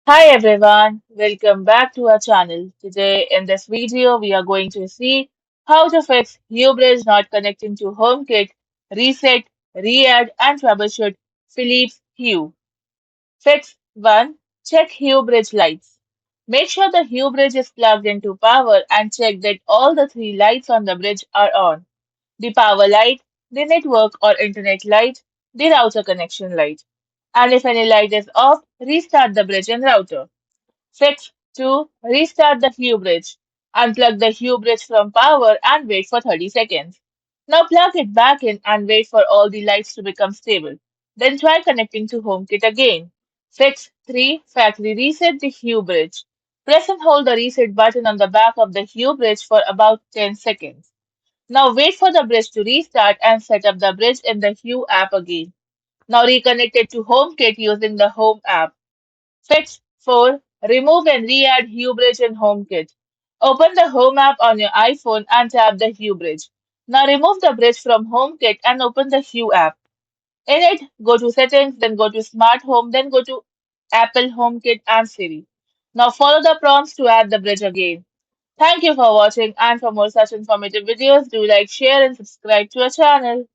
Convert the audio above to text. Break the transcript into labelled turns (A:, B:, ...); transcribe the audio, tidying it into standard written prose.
A: Hi everyone, welcome back to our channel. Today in this video we are going to see how to fix Hue Bridge not connecting to HomeKit, reset, re-add and troubleshoot Philips Hue. Fix 1. Check Hue Bridge lights. Make sure the Hue Bridge is plugged into power and check that all the three lights on the bridge are on. The power light, the network or internet light, the router connection light. And if any light is off, restart the bridge and router. Fix 2. Restart the Hue bridge. Unplug the Hue bridge from power and wait for 30 seconds. Now plug it back in and wait for all the lights to become stable. Then try connecting to HomeKit again. Fix 3. Factory reset the Hue bridge. Press and hold the reset button on the back of the Hue bridge for about 10 seconds. Now wait for the bridge to restart and set up the bridge in the Hue app again. Now reconnect it to HomeKit using the Home app. Fix 4. Remove and re-add Hue Bridge in HomeKit. Open the Home app on your iPhone and tap the Hue Bridge. Now remove the bridge from HomeKit and open the Hue app. In it, go to Settings, then go to Smart Home, then go to Apple HomeKit and Siri. Now follow the prompts to add the bridge again. Thank you for watching, and for more such informative videos, do like, share and subscribe to our channel.